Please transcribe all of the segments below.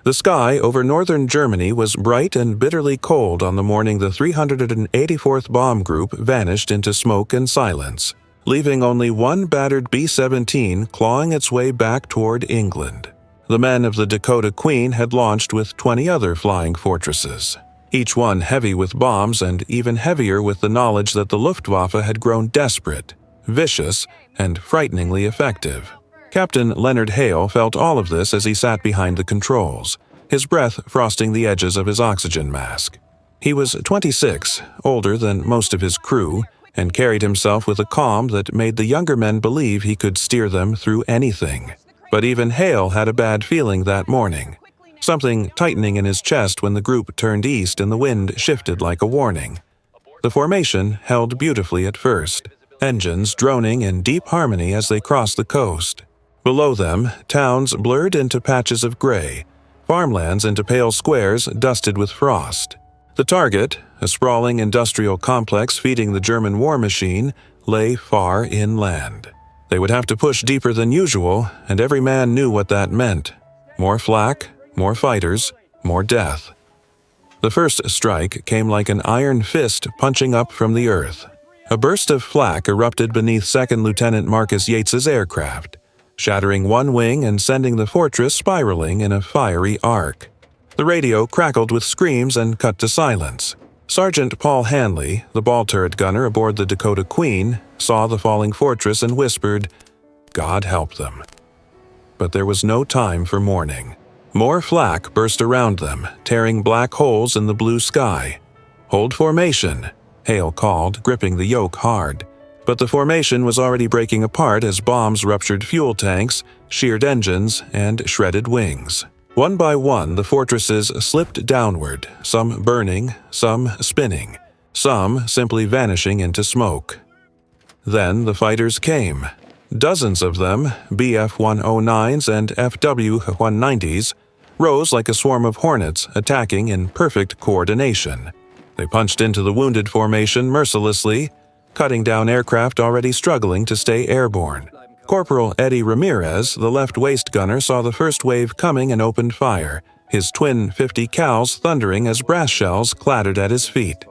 The sky over northern Germany was bright and bitterly cold on the morning the 384th Bomb Group vanished into smoke and silence, leaving only one battered B-17 clawing its way back toward England. The men of the Dakota Queen had launched with 20 other flying fortresses, each one heavy with bombs and even heavier with the knowledge that the Luftwaffe had grown desperate, vicious, and frighteningly effective. Captain Leonard Hale felt all of this as he sat behind the controls, his breath frosting the edges of his oxygen mask. He was 26, older than most of his crew, and carried himself with a calm that made the younger men believe he could steer them through anything. But even Hale had a bad feeling that morning, something tightening in his chest when the group turned east and the wind shifted like a warning. The formation held beautifully at first, engines droning in deep harmony as they crossed the coast. Below them, towns blurred into patches of gray, farmlands into pale squares dusted with frost. The target, a sprawling industrial complex feeding the German war machine, lay far inland. They would have to push deeper than usual, and every man knew what that meant. More flak, more fighters, more death. The first strike came like an iron fist punching up from the earth. A burst of flak erupted beneath 2nd Lieutenant Marcus Yates's aircraft, shattering one wing and sending the fortress spiraling in a fiery arc. The radio crackled with screams and cut to silence. Sergeant Paul Hanley, the ball turret gunner aboard the Dakota Queen, saw the falling fortress and whispered, "God help them." But there was no time for mourning. More flak burst around them, tearing black holes in the blue sky. "Hold formation," Hale called, gripping the yoke hard. But the formation was already breaking apart as bombs ruptured fuel tanks, sheared engines, and shredded wings. One by one, the fortresses slipped downward, some burning, some spinning, some simply vanishing into smoke. Then the fighters came. Dozens of them, Bf-109s and FW-190s, rose like a swarm of hornets, attacking in perfect coordination. They punched into the wounded formation mercilessly, cutting down aircraft already struggling to stay airborne. Corporal Eddie Ramirez, the left waist gunner, saw the first wave coming and opened fire, his twin .50 cals thundering as brass shells clattered at his feet.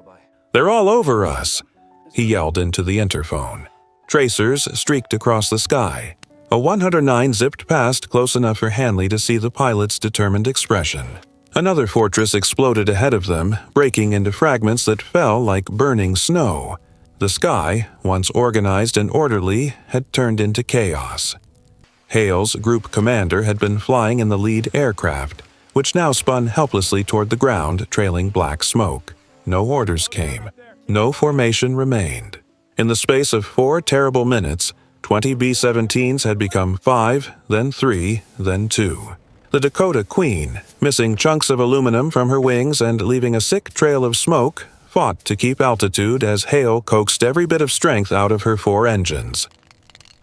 "They're all over us!" he yelled into the interphone. Tracers streaked across the sky. A 109 zipped past close enough for Hanley to see the pilot's determined expression. Another fortress exploded ahead of them, breaking into fragments that fell like burning snow. The sky, once organized and orderly, had turned into chaos. Hale's group commander had been flying in the lead aircraft, which now spun helplessly toward the ground, trailing black smoke. No orders came. No formation remained. In the space of 4 terrible minutes, 20 B-17s had become 5, then 3, then 2. The Dakota Queen, missing chunks of aluminum from her wings and leaving a sick trail of smoke, fought to keep altitude as Hale coaxed every bit of strength out of her 4 engines.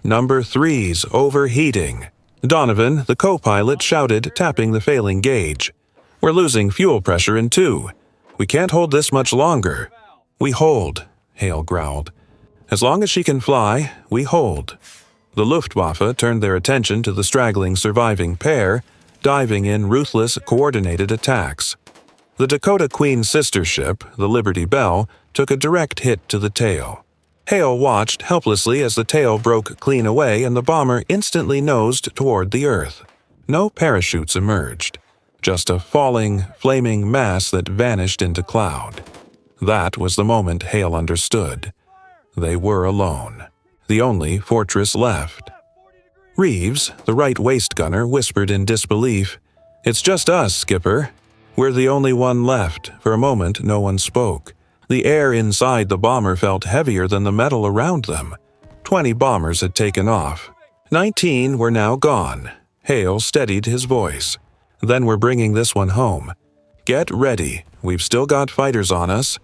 "Number 3's overheating," Donovan, the co-pilot, shouted, tapping the failing gauge. "We're losing fuel pressure in 2. We can't hold this much longer." "We hold," Hale growled. "As long as she can fly, we hold." The Luftwaffe turned their attention to the straggling surviving pair, diving in ruthless, coordinated attacks. The Dakota Queen's sister ship, the Liberty Bell, took a direct hit to the tail. Hale watched helplessly as the tail broke clean away and the bomber instantly nosed toward the earth. No parachutes emerged, just a falling, flaming mass that vanished into cloud. That was the moment Hale understood. They were alone, the only fortress left. Reeves, the right waist gunner, whispered in disbelief, "It's just us, Skipper. We're the only one left." For a moment, no one spoke. The air inside the bomber felt heavier than the metal around them. 20 bombers had taken off. 19 were now gone. Hale steadied his voice. "Then we're bringing this one home. Get ready. We've still got fighters on us."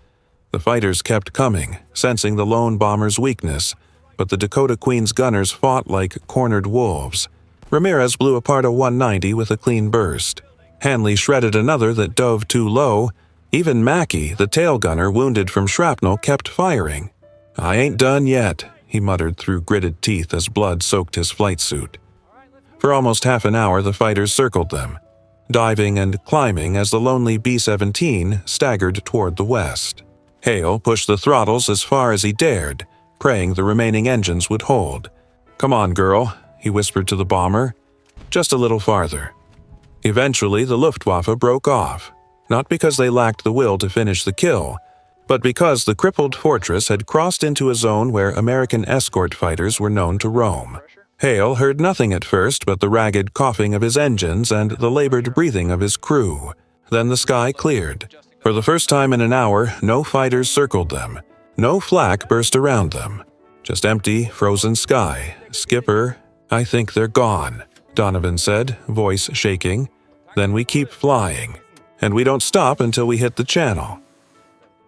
The fighters kept coming, sensing the lone bomber's weakness, but the Dakota Queen's gunners fought like cornered wolves. Ramirez blew apart a 190 with a clean burst. Hanley shredded another that dove too low. Even Mackey, the tail gunner wounded from shrapnel, kept firing. "I ain't done yet," he muttered through gritted teeth as blood soaked his flight suit. For almost half an hour the fighters circled them. diving and climbing as the lonely B-17 staggered toward the west. Hale pushed the throttles as far as he dared, praying the remaining engines would hold. "Come on, girl," he whispered to the bomber. "Just a little farther." Eventually, the Luftwaffe broke off, not because they lacked the will to finish the kill, but because the crippled fortress had crossed into a zone where American escort fighters were known to roam. Hale heard nothing at first but the ragged coughing of his engines and the labored breathing of his crew. Then the sky cleared. For the first time in an hour, no fighters circled them. No flak burst around them. Just empty, frozen sky. "Skipper, I think they're gone," Donovan said, voice shaking. "Then we keep flying, and we don't stop until we hit the channel."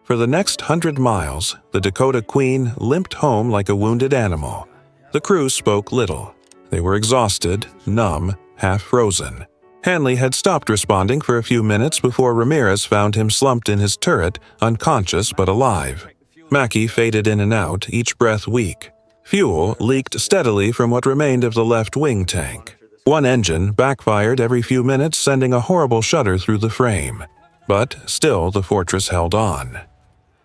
For the next 100 miles, the Dakota Queen limped home like a wounded animal. The crew spoke little. They were exhausted, numb, half-frozen. Hanley had stopped responding for a few minutes before Ramirez found him slumped in his turret, unconscious but alive. Mackey faded in and out, each breath weak. Fuel leaked steadily from what remained of the left wing tank. One engine backfired every few minutes, sending a horrible shudder through the frame. But still the fortress held on.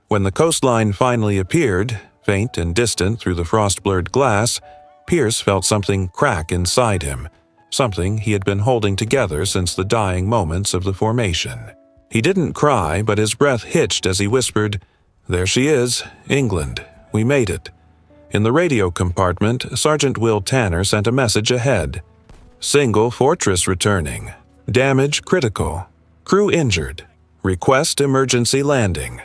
When the coastline finally appeared, faint and distant through the frost-blurred glass, Pierce felt something crack inside him, something he had been holding together since the dying moments of the formation. He didn't cry, but his breath hitched as he whispered, "There she is, England. We made it." In the radio compartment, Sergeant Will Tanner sent a message ahead. "Single fortress returning. Damage critical. Crew injured. Request emergency landing."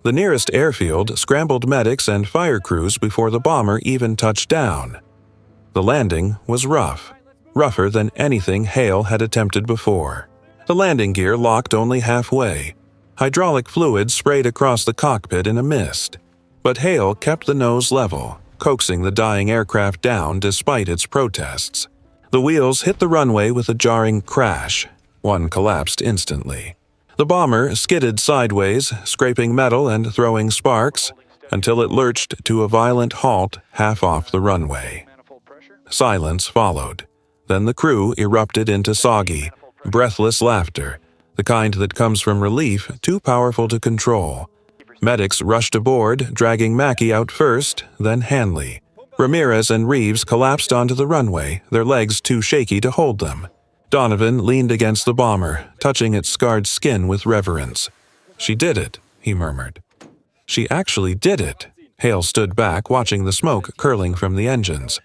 The nearest airfield scrambled medics and fire crews before the bomber even touched down. The landing was rough, rougher than anything Hale had attempted before. The landing gear locked only halfway. Hydraulic fluid sprayed across the cockpit in a mist. But Hale kept the nose level, coaxing the dying aircraft down despite its protests. The wheels hit the runway with a jarring crash. One collapsed instantly. The bomber skidded sideways, scraping metal and throwing sparks, until it lurched to a violent halt half off the runway. Silence followed. Then the crew erupted into soggy, breathless laughter, the kind that comes from relief too powerful to control. Medics rushed aboard, dragging Mackey out first, then Hanley. Ramirez and Reeves collapsed onto the runway, their legs too shaky to hold them. Donovan leaned against the bomber, touching its scarred skin with reverence. "She did it," he murmured. "She actually did it." Hale stood back, watching the smoke curling from the engines.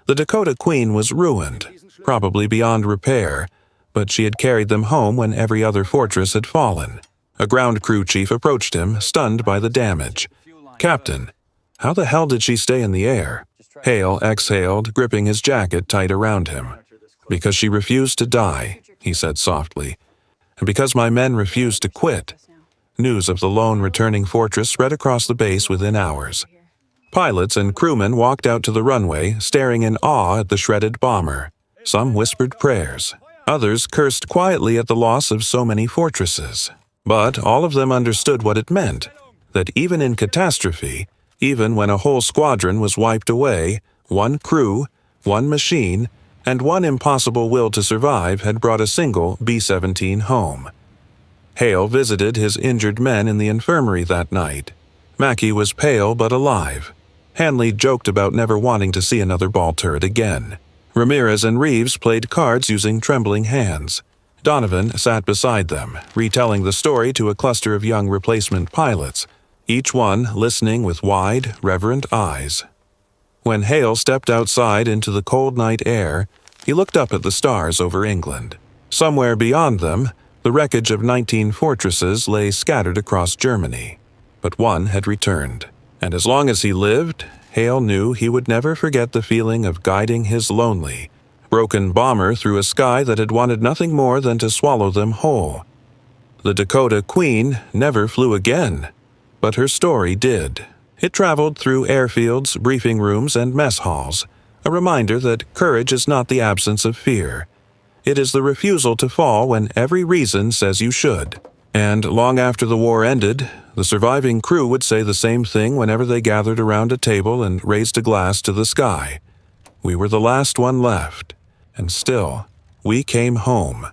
The Dakota Queen was ruined, probably beyond repair, but she had carried them home when every other fortress had fallen. A ground crew chief approached him, stunned by the damage. "Captain, how the hell did she stay in the air?" Hale exhaled, gripping his jacket tight around him. "Because she refused to die," he said softly, "and because my men refused to quit." News of the lone returning fortress spread across the base within hours. Pilots and crewmen walked out to the runway, staring in awe at the shredded bomber. Some whispered prayers. Others cursed quietly at the loss of so many fortresses. But all of them understood what it meant, that even in catastrophe, even when a whole squadron was wiped away, one crew, one machine, and one impossible will to survive had brought a single B-17 home. Hale visited his injured men in the infirmary that night. Mackey was pale but alive. Hanley joked about never wanting to see another ball turret again. Ramirez and Reeves played cards using trembling hands. Donovan sat beside them, retelling the story to a cluster of young replacement pilots, each one listening with wide, reverent eyes. When Hale stepped outside into the cold night air, he looked up at the stars over England. Somewhere beyond them, the wreckage of 19 fortresses lay scattered across Germany. But one had returned, and as long as he lived, Hale knew he would never forget the feeling of guiding his lonely, broken bomber through a sky that had wanted nothing more than to swallow them whole. The Dakota Queen never flew again, but her story did. It traveled through airfields, briefing rooms, and mess halls, a reminder that courage is not the absence of fear. It is the refusal to fall when every reason says you should. And long after the war ended, the surviving crew would say the same thing whenever they gathered around a table and raised a glass to the sky. We were the last one left, and still, we came home.